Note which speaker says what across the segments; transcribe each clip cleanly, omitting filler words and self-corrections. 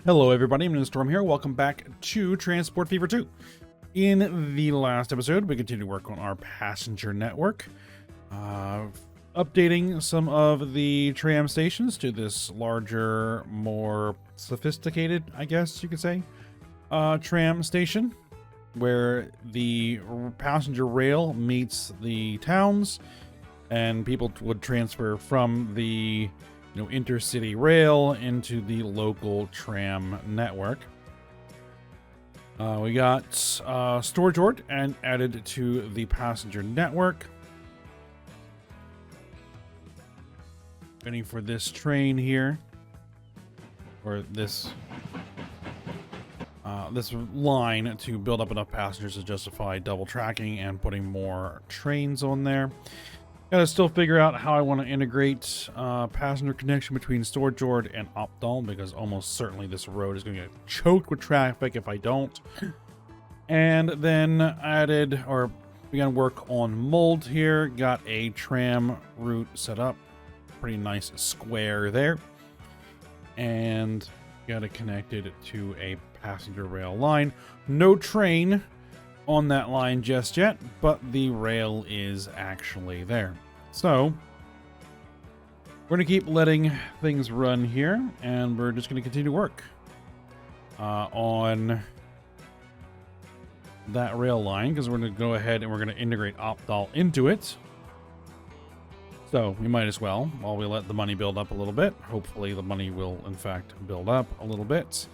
Speaker 1: Hello everybody, I'm Storm here. Welcome back to Transport Fever 2. In the last episode, we continued to work on our passenger network, updating some of the tram stations to this larger, more sophisticated, I guess you could say, tram station, where the passenger rail meets the towns, and people would transfer from the intercity rail into the local tram network. We got storage yard and added to the passenger network. Waiting for this train here, or this line to build up enough passengers to justify double tracking and putting more trains on there. Gotta still figure out how I want to integrate passenger connection between storage yard and opdal, because almost certainly this road is going to get choked with traffic if I don't. And then added or began work on mold here. Got a tram route set up, pretty nice square there, and got it connected to a passenger rail line. No train on that line just yet, but the rail is actually there. So we're going to keep letting things run here, and we're just going to continue to work on that rail line, because we're going to go ahead and we're going to integrate opdal into it. So we might as well, while we let the money build up a little bit. Hopefully the money will in fact build up a little bit.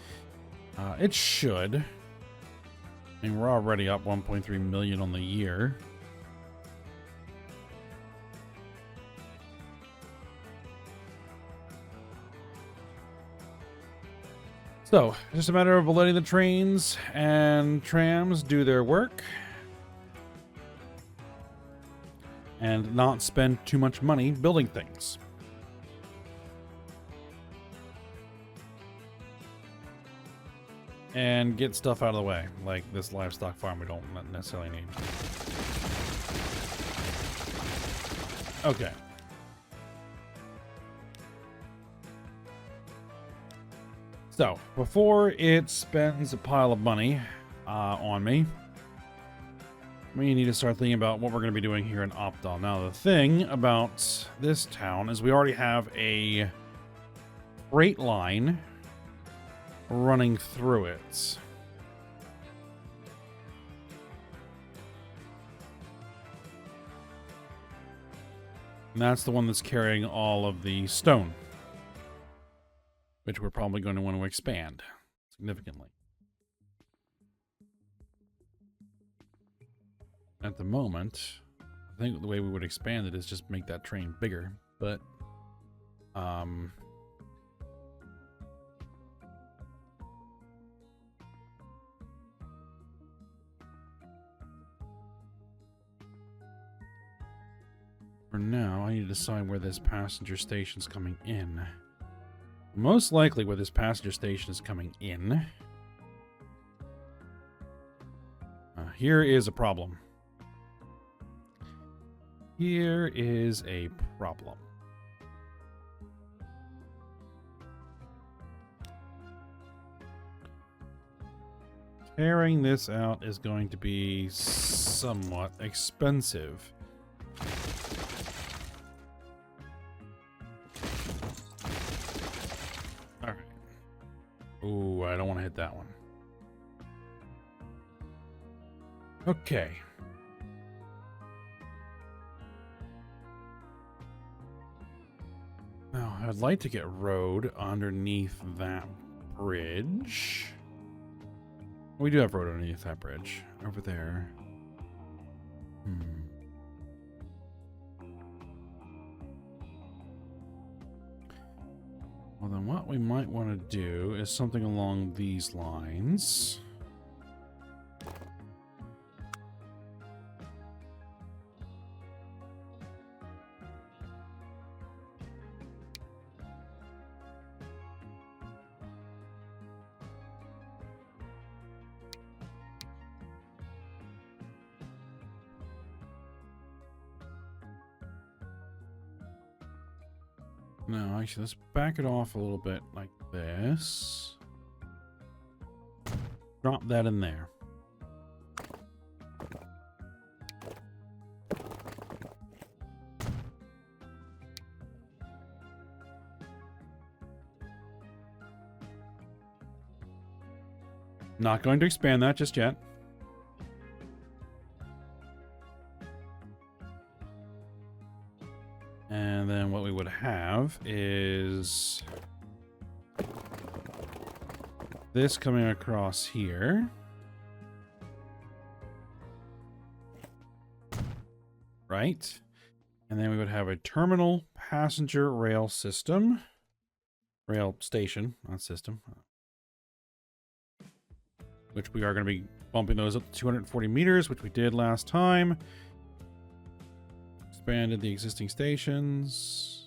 Speaker 1: It should. I mean, we're already up 1.3 million on the year. So, just a matter of letting the trains and trams do their work and not spend too much money building things. And get stuff out of the way, like this livestock farm we don't necessarily need. Okay. So, before it spends a pile of money on me, we need to start thinking about what we're going to be doing here in opdal. Now, the thing about this town is we already have a freight line running through it. And that's the one that's carrying all of the stone, which we're probably going to want to expand significantly. At the moment, I think the way we would expand it is just make that train bigger, but for now, I need to decide where this passenger station's coming in. Most likely where this passenger station is coming in. Here is a problem. Here is a problem. Tearing this out is going to be somewhat expensive. Alright. Ooh, I don't want to hit that one. Okay. Now, I'd like to get road underneath that bridge. We do have road underneath that bridge. Over there. Well, then what we might want to do is something along these lines. No, actually, let's back it off a little bit like this. Drop that in there. Not going to expand that just yet. And then what we would have is this coming across here. Right. And then we would have a terminal passenger rail system. Rail station, not system. Which we are going to be bumping those up to 240 meters, which we did last time. Expanded the existing stations.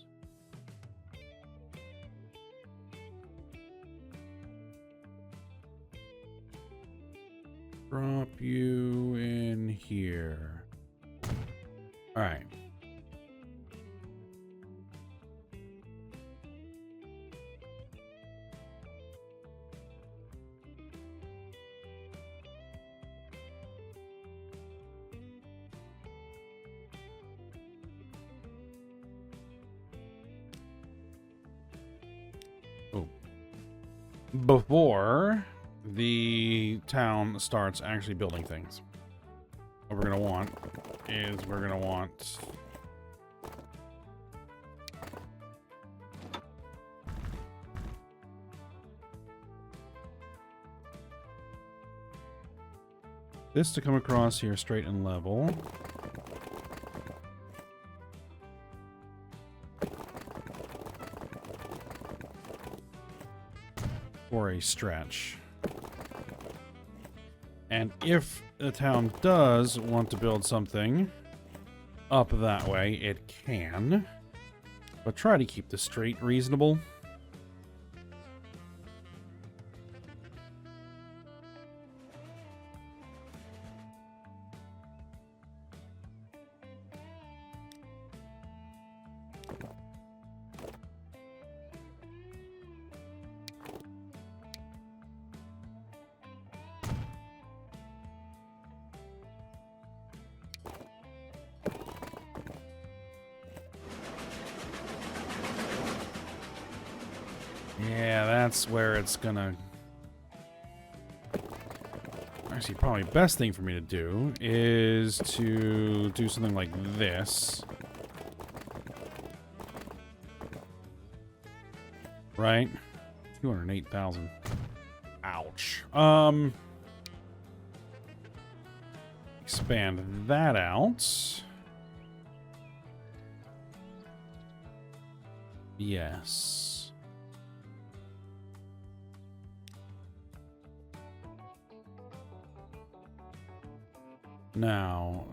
Speaker 1: Drop you in here. All right. Before the town starts actually building things, what we're going to want is we're going to want this to come across here straight and level. For a stretch. And if the town does want to build something up that way, it can. But try to keep the street reasonable. Yeah, that's where it's gonna... Actually, probably best thing for me to do is to do something like this. Right? 208,000. Ouch. Expand that out. Yes. Now,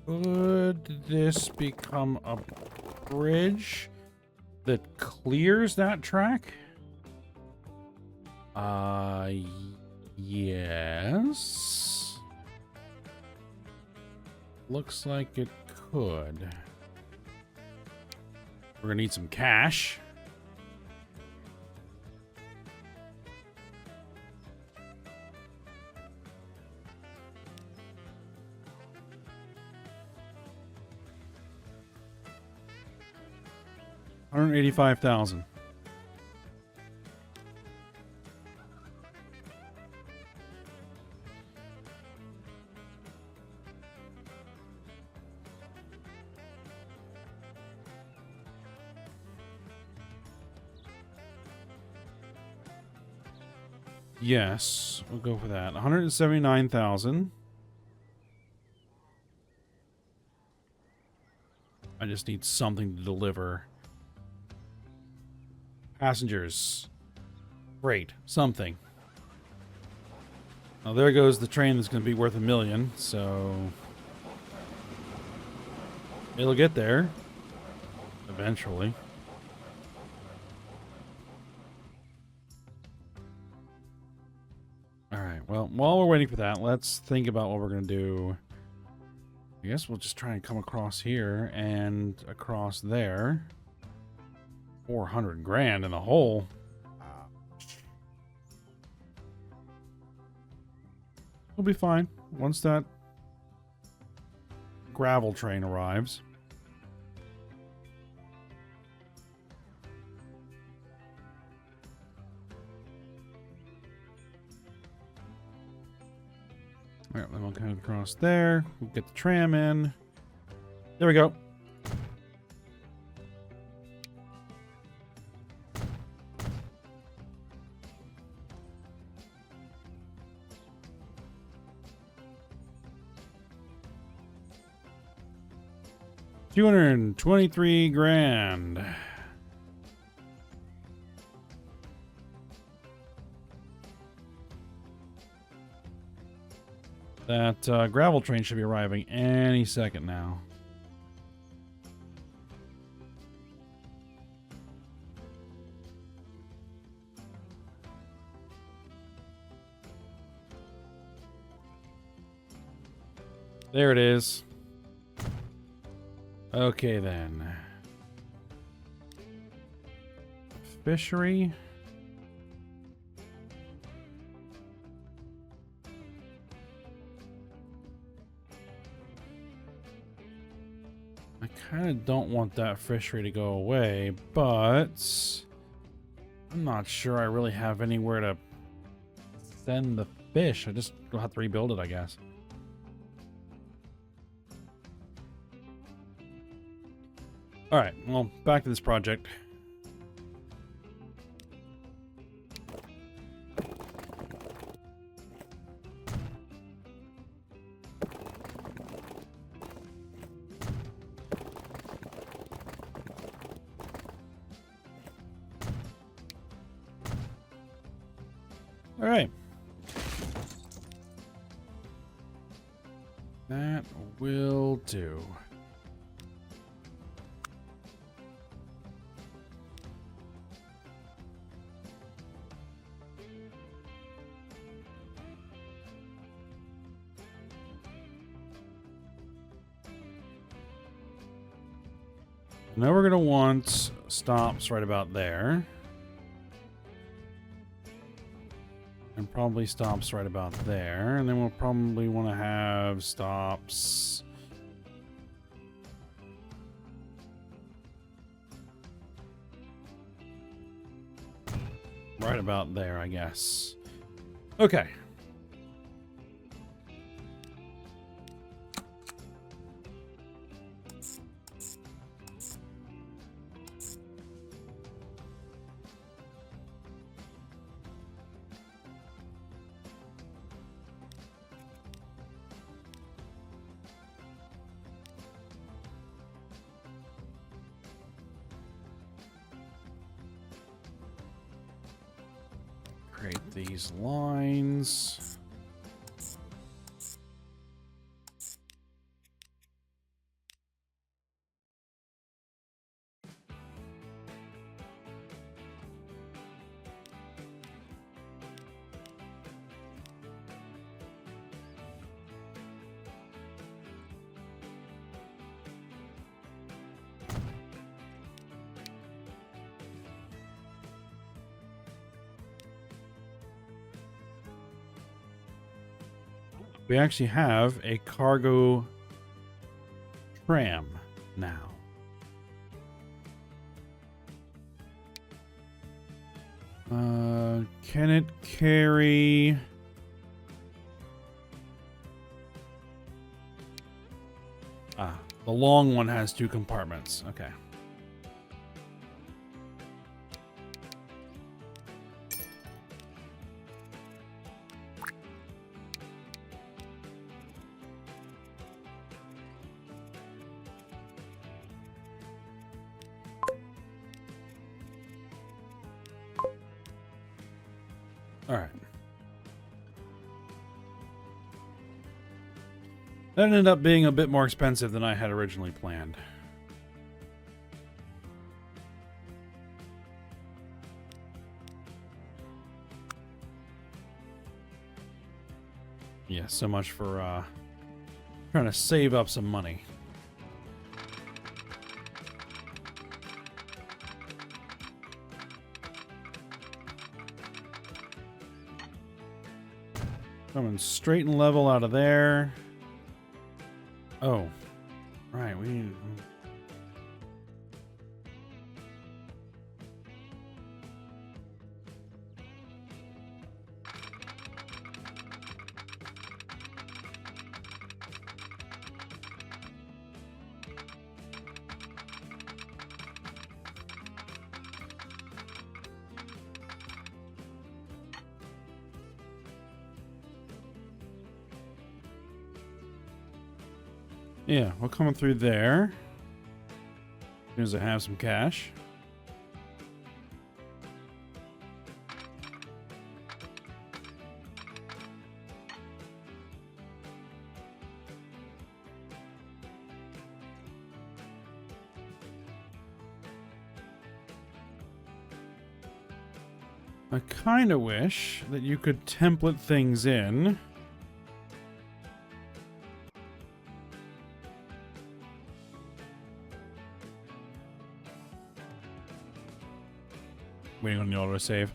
Speaker 1: could this become a bridge that clears that track? Yes. Looks like it could. We're gonna need some cash. $185,000. Yes, we'll go for that. 179,000. I just need something to deliver. Passengers. Freight. Something. Now there goes the train that's going to be worth $1 million, so... it'll get there. Eventually. Alright, well, while we're waiting for that, let's think about what we're going to do. I guess we'll just try and come across here and across there. 400 grand in the hole. We'll be fine once that gravel train arrives. All right, then we'll kind of across there. We'll get the tram in. There we go. $223 grand. That gravel train should be arriving any second now. There it is. Okay, then. Fishery. I kind of don't want that fishery to go away, but I'm not sure I really have anywhere to send the fish. I just will have to rebuild it, I guess. All right, well, back to this project. All right. That will do. Now we're going to want stops right about there. And probably stops right about there. And then we'll probably want to have stops right about there, I guess. Okay. Create these lines. We actually have a cargo tram now. Can it carry... the long one has 2 compartments. Okay. All right. That ended up being a bit more expensive than I had originally planned. Yeah, so much for trying to save up some money. Coming straight and level out of there. Oh, right. We need. Yeah, we're coming through there. As soon as I have some cash. I kind of wish that you could template things in. Waiting on the autosave.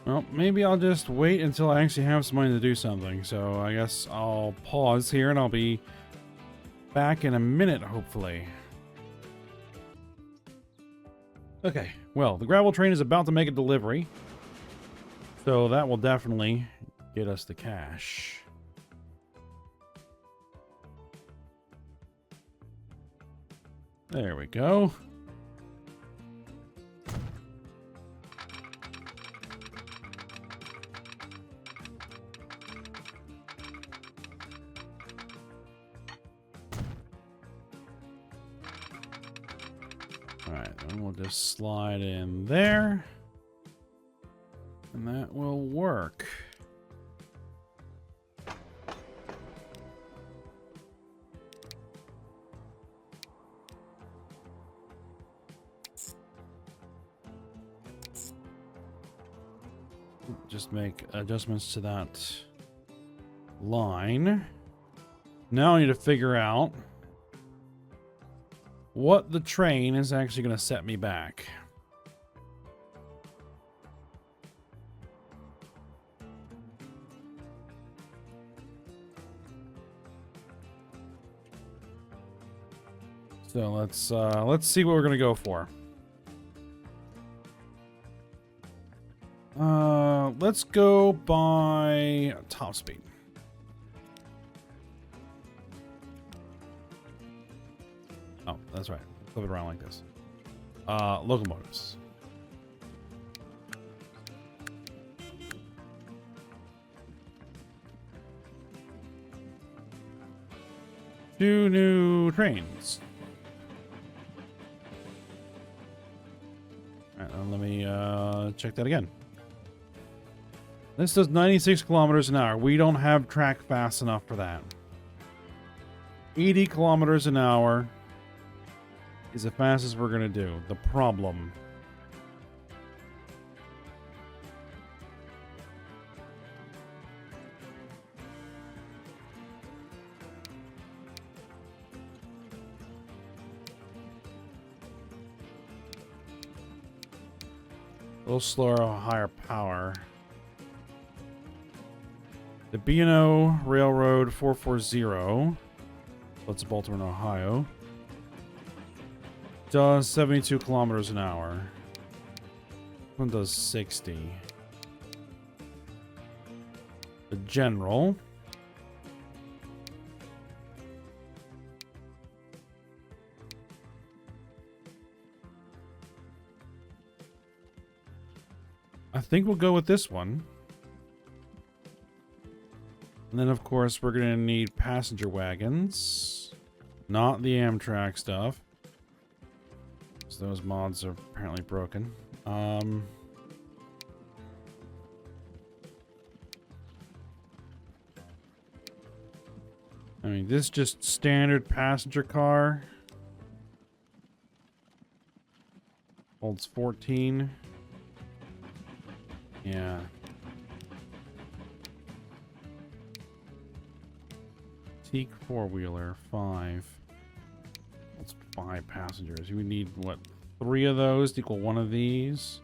Speaker 1: Well, maybe I'll just wait until I actually have some money to do something. So I guess I'll pause here and I'll be back in a minute, hopefully. Okay, well, the gravel train is about to make a delivery. So that will definitely get us the cash. There we go. Alright, then we'll just slide in there. And that will work. Just make adjustments to that line. Now I need to figure out what the train is actually going to set me back. So let's see what we're going to go for. Let's go by top speed. Oh, that's right. Flip it around like this. Locomotives. Two new trains. Alright, let me check that again. This does 96 kilometers an hour. We don't have track fast enough for that. 80 kilometers an hour is the fastest we're going to do. The problem. A little slower, higher power. The B&O Railroad 440, that's Baltimore, Ohio, does 72 kilometers an hour. One does 60. The General. I think we'll go with this one. And then, of course, we're going to need passenger wagons. Not the Amtrak stuff. So those mods are apparently broken. I mean, this just standard passenger car. Holds 14. Yeah. Teak four-wheeler, 5. That's 5 passengers. You would need, what, 3 of those to equal 1 of these?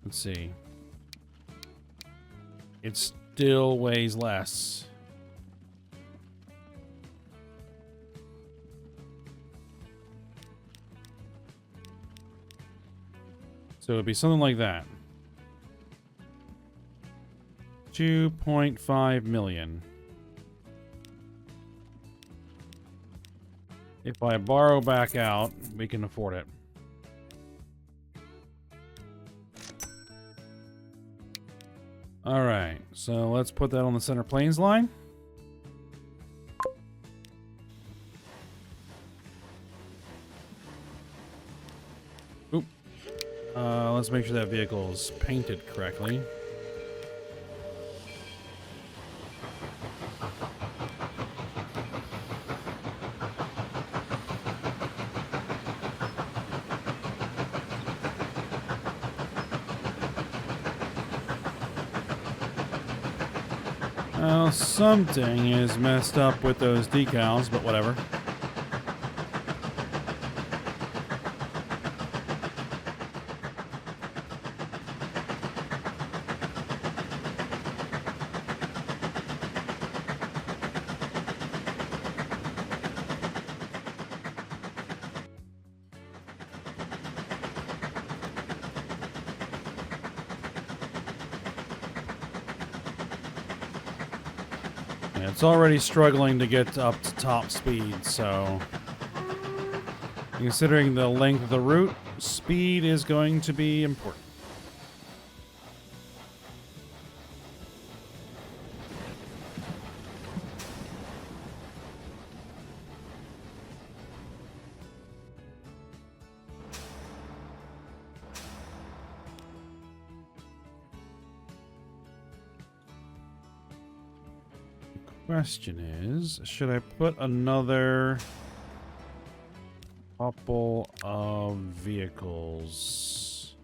Speaker 1: Let's see. It still weighs less. So it'd be something like that. 2.5 million. If I borrow back out, we can afford it. Alright, so let's put that on the center plains line. Oop. Let's make sure that vehicle is painted correctly. Well, something is messed up with those decals, but whatever. It's already struggling to get up to top speed, so considering the length of the route, speed is going to be important. Question is, should I put another couple of vehicles?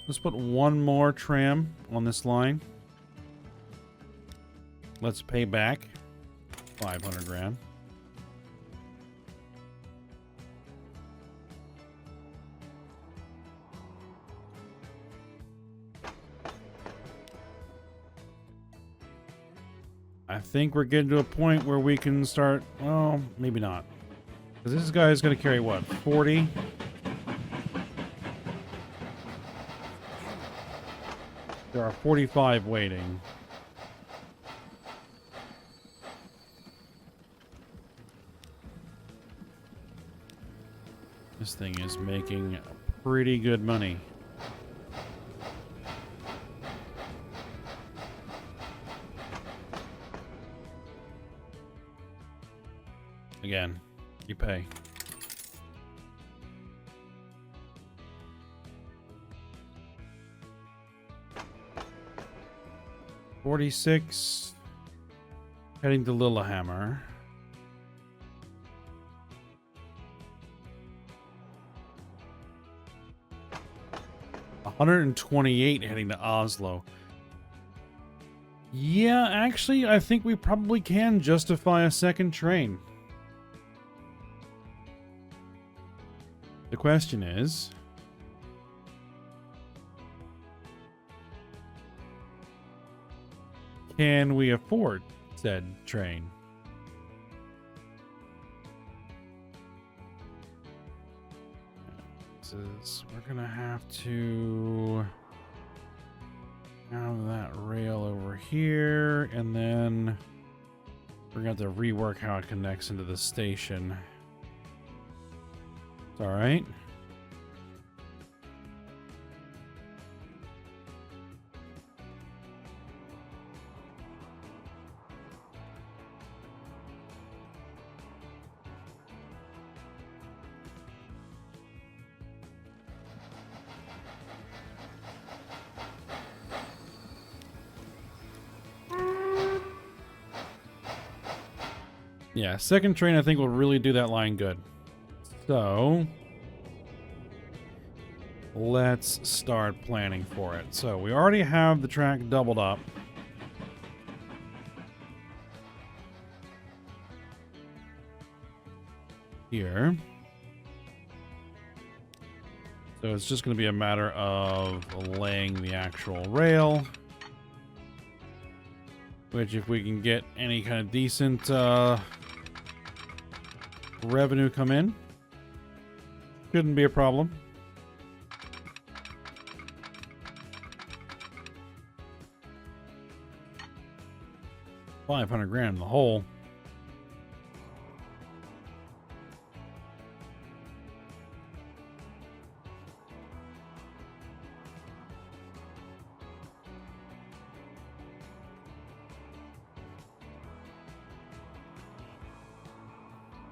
Speaker 1: Let's put one more tram on this line. Let's pay back 500 grand. I think we're getting to a point where we can start, well, maybe not. Because this guy is going to carry, what, 40? There are 45 waiting. This thing is making pretty good money. Again, you pay. $46. Heading to Lillehammer. $128 heading to Oslo. Yeah, actually, I think we probably can justify a second train. The question is, can we afford said train? We're gonna have to have that rail over here, and then we're gonna have to rework how it connects into the station. All right. Yeah, second train I think will really do that line good. So let's start planning for it. So we already have the track doubled up. Here. So it's just going to be a matter of laying the actual rail. Which, if we can get any kind of decent revenue come in, shouldn't be a problem. $500,000 in the hole.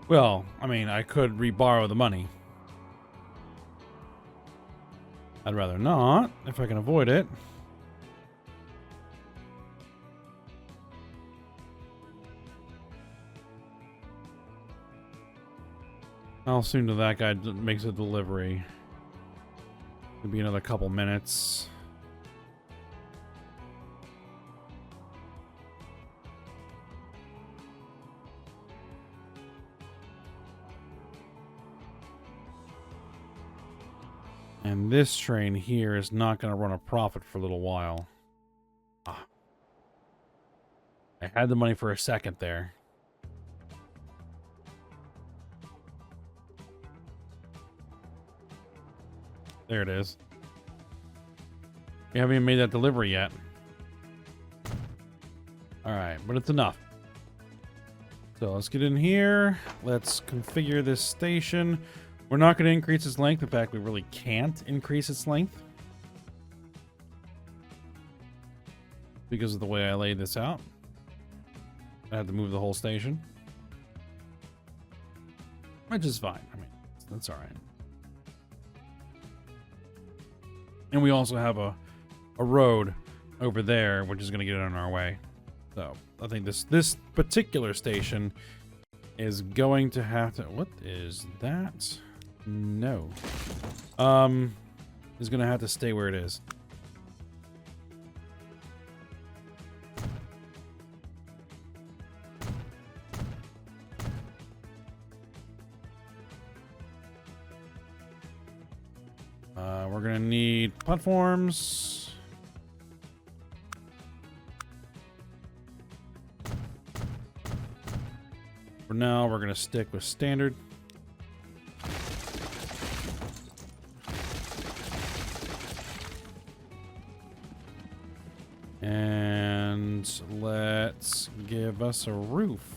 Speaker 1: Well, I mean, I could re-borrow the money. I'd rather not, if I can avoid it. How soon do that guy makes a delivery? Could be another couple minutes. And this train here is not going to run a profit for a little while. Ah. I had the money for a second there. There it is. We haven't even made that delivery yet. Alright, but it's enough. So let's get in here. Let's configure this station. We're not going to increase its length. In fact, we really can't increase its length because of the way I laid this out. I had to move the whole station, which is fine. I mean, that's all right. And we also have a road over there, which is going to get in our way. So I think this particular station is going to have to... What is that? No. Is going to have to stay where it is. We're going to need platforms. For now, we're going to stick with standard. And let's give us a roof.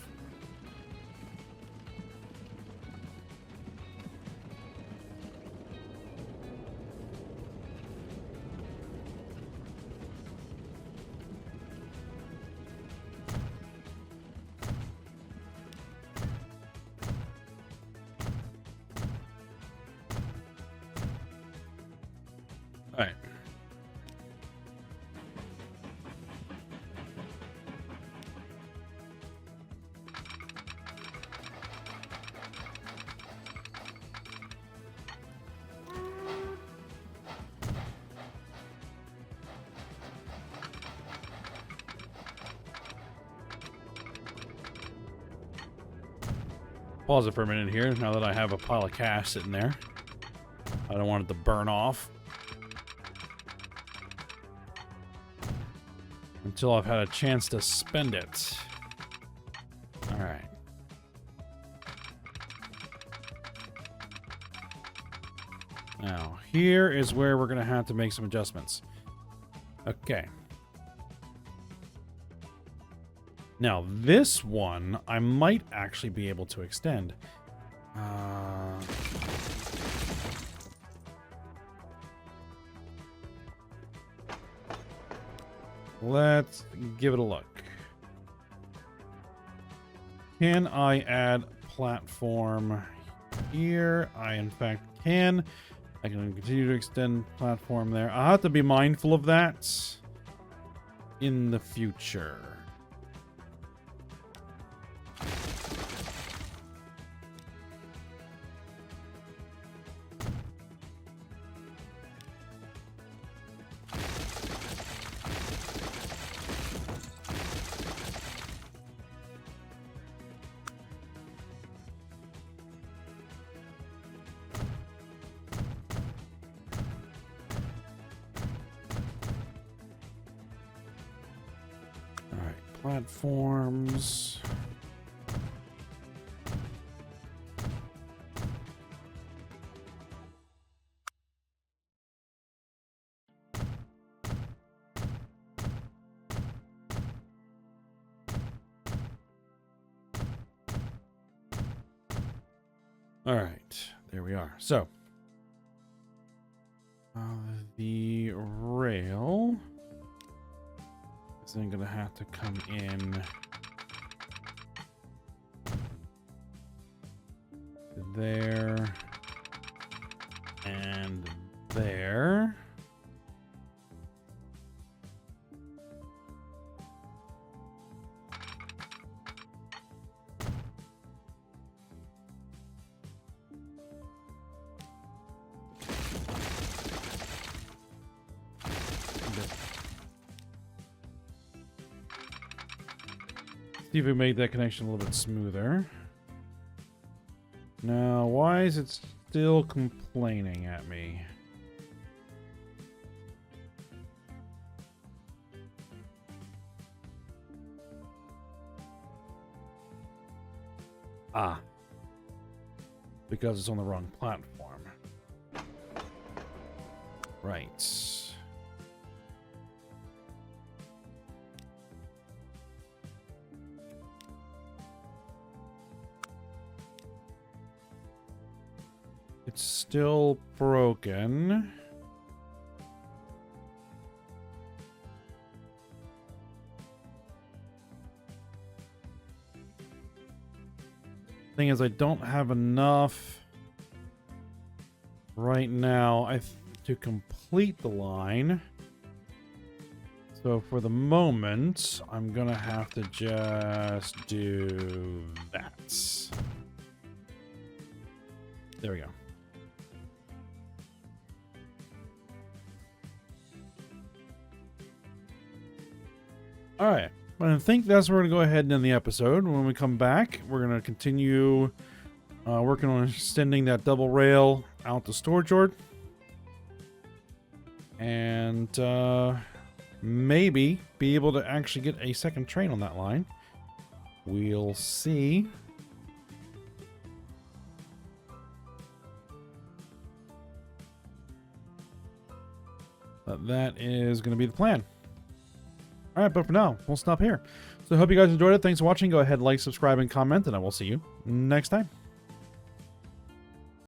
Speaker 1: All right. Pause it for a minute here, now that I have a pile of cash sitting there. I don't want it to burn off until I've had a chance to spend it. Alright. Now, here is where we're going to have to make some adjustments. Okay. Now, this one, I might actually be able to extend. Let's give it a look. Can I add platform here? I, in fact, can. I can continue to extend platform there. I'll have to be mindful of that in the future. Platforms. All right, there we are. So, the rail is then going to have to come in there and there. See if we made that connection a little bit smoother. Now, why is it still complaining at me? Ah. Because it's on the wrong platform. Right. It's still broken. Thing is, I don't have enough right now to complete the line. So for the moment, I'm gonna have to just do that. There we go. All right, I think that's where we're going to go ahead and end the episode. When we come back, we're going to continue working on extending that double rail out the storage yard. And maybe be able to actually get a second train on that line. We'll see. But that is going to be the plan. All right, but for now, we'll stop here. So I hope you guys enjoyed it. Thanks for watching. Go ahead, like, subscribe, and comment, and I will see you next time.